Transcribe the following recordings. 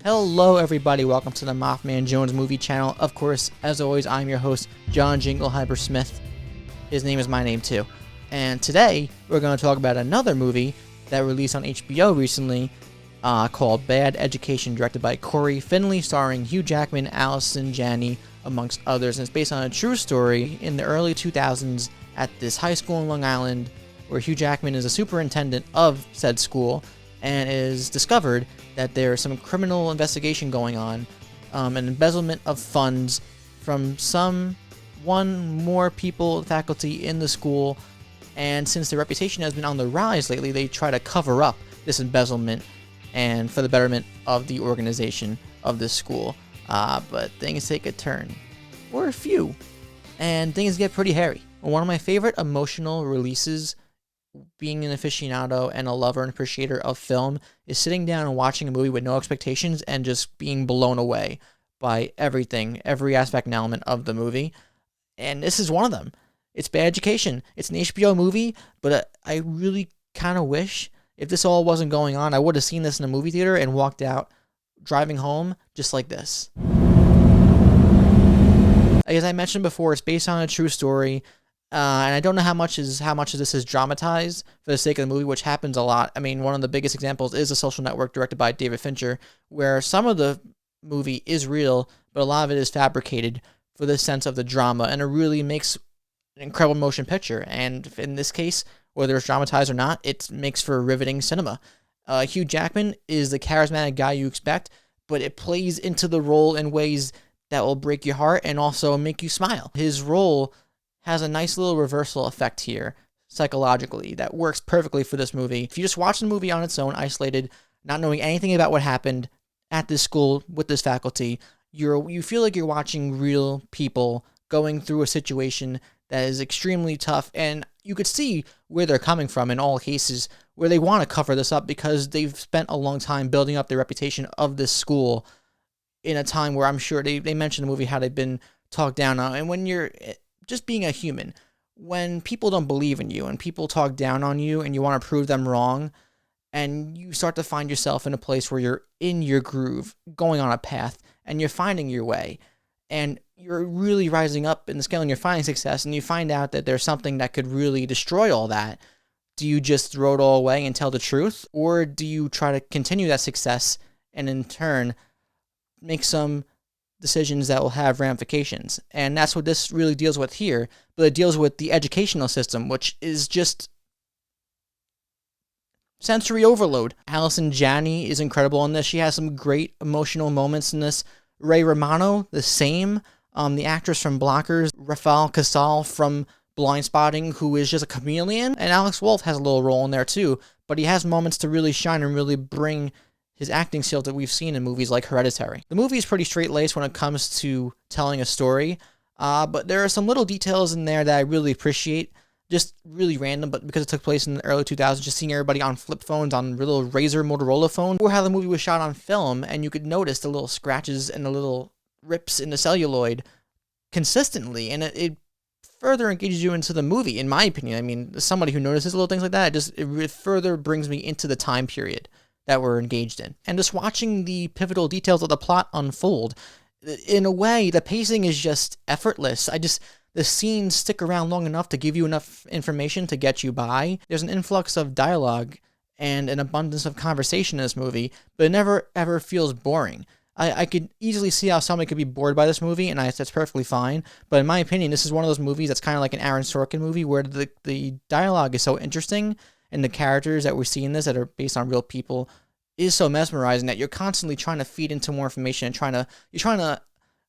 Hello everybody, welcome to the MaffmanJones movie channel. Of course, as always, I'm your host, John Jingleheimer Smith. His name is my name too. And today, we're going to talk about another movie that released on HBO recently called Bad Education, directed by Corey Finley, starring Hugh Jackman, Allison Janney, amongst others. And it's based on a true story in the early 2000s at this high school in Long Island, where Hugh Jackman is a superintendent of said school, and is discovered that there's some criminal investigation going on, an embezzlement of funds from one more people, faculty in the school, and since the reputation has been on the rise lately, they try to cover up this embezzlement and for the betterment of the organization of this school. But things take a turn, or a few, and things get pretty hairy. One of my favorite emotional releases, being an aficionado and a lover and appreciator of film, is sitting down and watching a movie with no expectations and just being blown away by everything, every aspect and element of the movie. And this is one of them. It's Bad Education. It's an HBO movie, but I really kind of wish if this all wasn't going on, I would have seen this in a movie theater and walked out driving home just like this. As I mentioned before, it's based on a true story. And I don't know how much of this is dramatized for the sake of the movie, which happens a lot. I mean, one of the biggest examples is The Social Network, directed by David Fincher, where some of the movie is real, but a lot of it is fabricated for the sense of the drama, and it really makes an incredible motion picture. And in this case, whether it's dramatized or not, it makes for riveting cinema. Hugh Jackman is the charismatic guy you expect, but it plays into the role in ways that will break your heart and also make you smile. His role has a nice little reversal effect here, psychologically, that works perfectly for this movie. If you just watch the movie on its own, isolated, not knowing anything about what happened at this school with this faculty, you feel like you're watching real people going through a situation that is extremely tough, and you could see where they're coming from in all cases, where they want to cover this up because they've spent a long time building up the reputation of this school in a time where I'm sure they mentioned in the movie how they've been talked down on. And when you're just being a human, when people don't believe in you and people talk down on you and you want to prove them wrong, and you start to find yourself in a place where you're in your groove, going on a path, and you're finding your way, and you're really rising up in the scale and you're finding success, and you find out that there's something that could really destroy all that, do you just throw it all away and tell the truth? Or do you try to continue that success and in turn make some decisions that will have ramifications? And that's what this really deals with here, but it deals with the educational system, which is just sensory overload. Allison Janney is incredible in this. She has some great emotional moments in this. Ray Romano, the same. The actress from Blockers, Rafael Casal from Blind Spotting, who is just a chameleon. And Alex Wolff has a little role in there too, but he has moments to really shine and really bring his acting skills that we've seen in movies like Hereditary. The movie is pretty straight-laced when it comes to telling a story, but there are some little details in there that I really appreciate. Just really random, but because it took place in the early 2000s, just seeing everybody on flip phones, on little Razor Motorola phones, or how the movie was shot on film, and you could notice the little scratches and the little rips in the celluloid consistently, and it further engages you into the movie, in my opinion. I mean, as somebody who notices little things like that, it further brings me into the time period that we're engaged in. And just watching the pivotal details of the plot unfold, in a way, the pacing is just effortless. The scenes stick around long enough to give you enough information to get you by. There's an influx of dialogue and an abundance of conversation in this movie, but it never ever feels boring. I could easily see how somebody could be bored by this movie, and that's perfectly fine. But in my opinion, this is one of those movies that's kind of like an Aaron Sorkin movie, where the dialogue is so interesting, and the characters that we see in this that are based on real people is so mesmerizing that you're constantly trying to feed into more information and you're trying to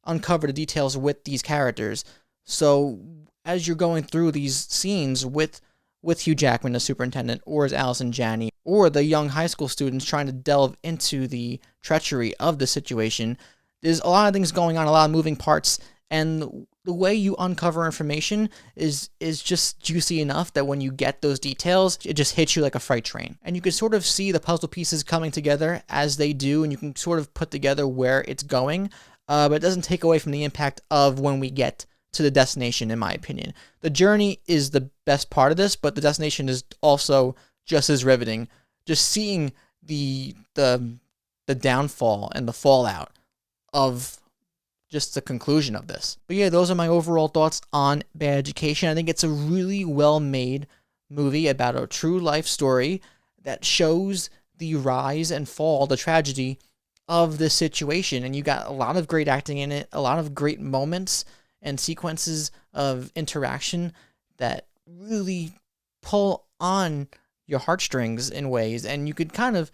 uncover the details with these characters. So as you're going through these scenes with Hugh Jackman, the superintendent, or as Allison Janney, or the young high school students trying to delve into the treachery of the situation, there's a lot of things going on, a lot of moving parts, and the way you uncover information is just juicy enough that when you get those details, it just hits you like a freight train. And you can sort of see the puzzle pieces coming together as they do, and you can sort of put together where it's going, but it doesn't take away from the impact of when we get to the destination, in my opinion. The journey is the best part of this, but the destination is also just as riveting. Just seeing the the downfall and the fallout of just the conclusion of this. But yeah, those are my overall thoughts on Bad Education. I think it's a really well-made movie about a true life story that shows the rise and fall, the tragedy of this situation. And you got a lot of great acting in it, a lot of great moments and sequences of interaction that really pull on your heartstrings in ways. And you could kind of,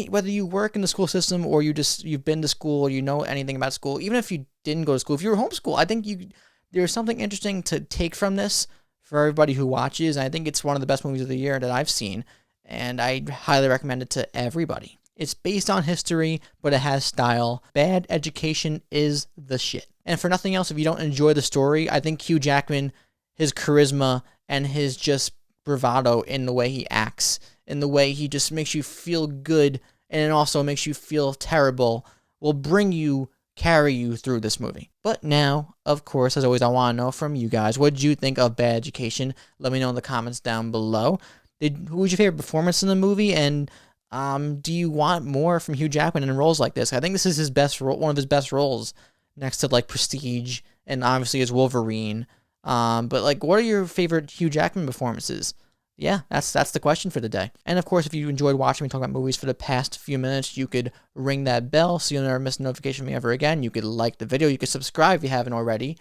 whether you work in the school system or you've been to school or you know anything about school, even if you didn't go to school, if you were homeschooled, I think there's something interesting to take from this for everybody who watches. And I think it's one of the best movies of the year that I've seen, and I highly recommend it to everybody. It's based on history, but it has style. Bad Education is the shit. And for nothing else, if you don't enjoy the story, I think Hugh Jackman, his charisma and his just bravado in the way he acts, in the way he just makes you feel good and it also makes you feel terrible, will carry you through this movie. But now, of course, as always, I want to know from you guys, what did you think of Bad Education? Let me know in the comments down below. Who was your favorite performance in the movie? And do you want more from Hugh Jackman in roles like this? I think this is his best role, one of his best roles, next to like Prestige and obviously his Wolverine. But like, what are your favorite Hugh Jackman performances? Yeah, that's the question for the day. And of course, if you enjoyed watching me talk about movies for the past few minutes, you could ring that bell so you'll never miss a notification from me ever again. You could like the video. You could subscribe if you haven't already.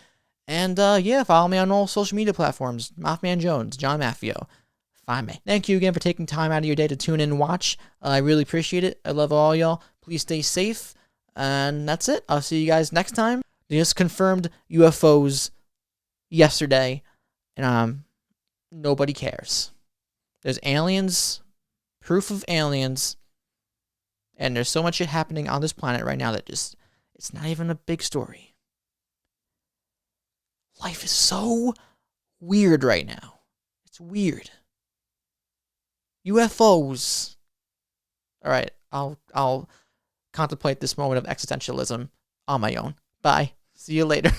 And yeah, follow me on all social media platforms. MaffmanJones, John Maffio. Find me. Thank you again for taking time out of your day to tune in and watch. I really appreciate it. I love all y'all. Please stay safe. And that's it. I'll see you guys next time. They just confirmed UFOs yesterday. And nobody cares. There's aliens, proof of aliens, and there's so much shit happening on this planet right now that it's not even a big story. Life is so weird right now. It's weird. UFOs. All right, I'll contemplate this moment of existentialism on my own. Bye. See you later.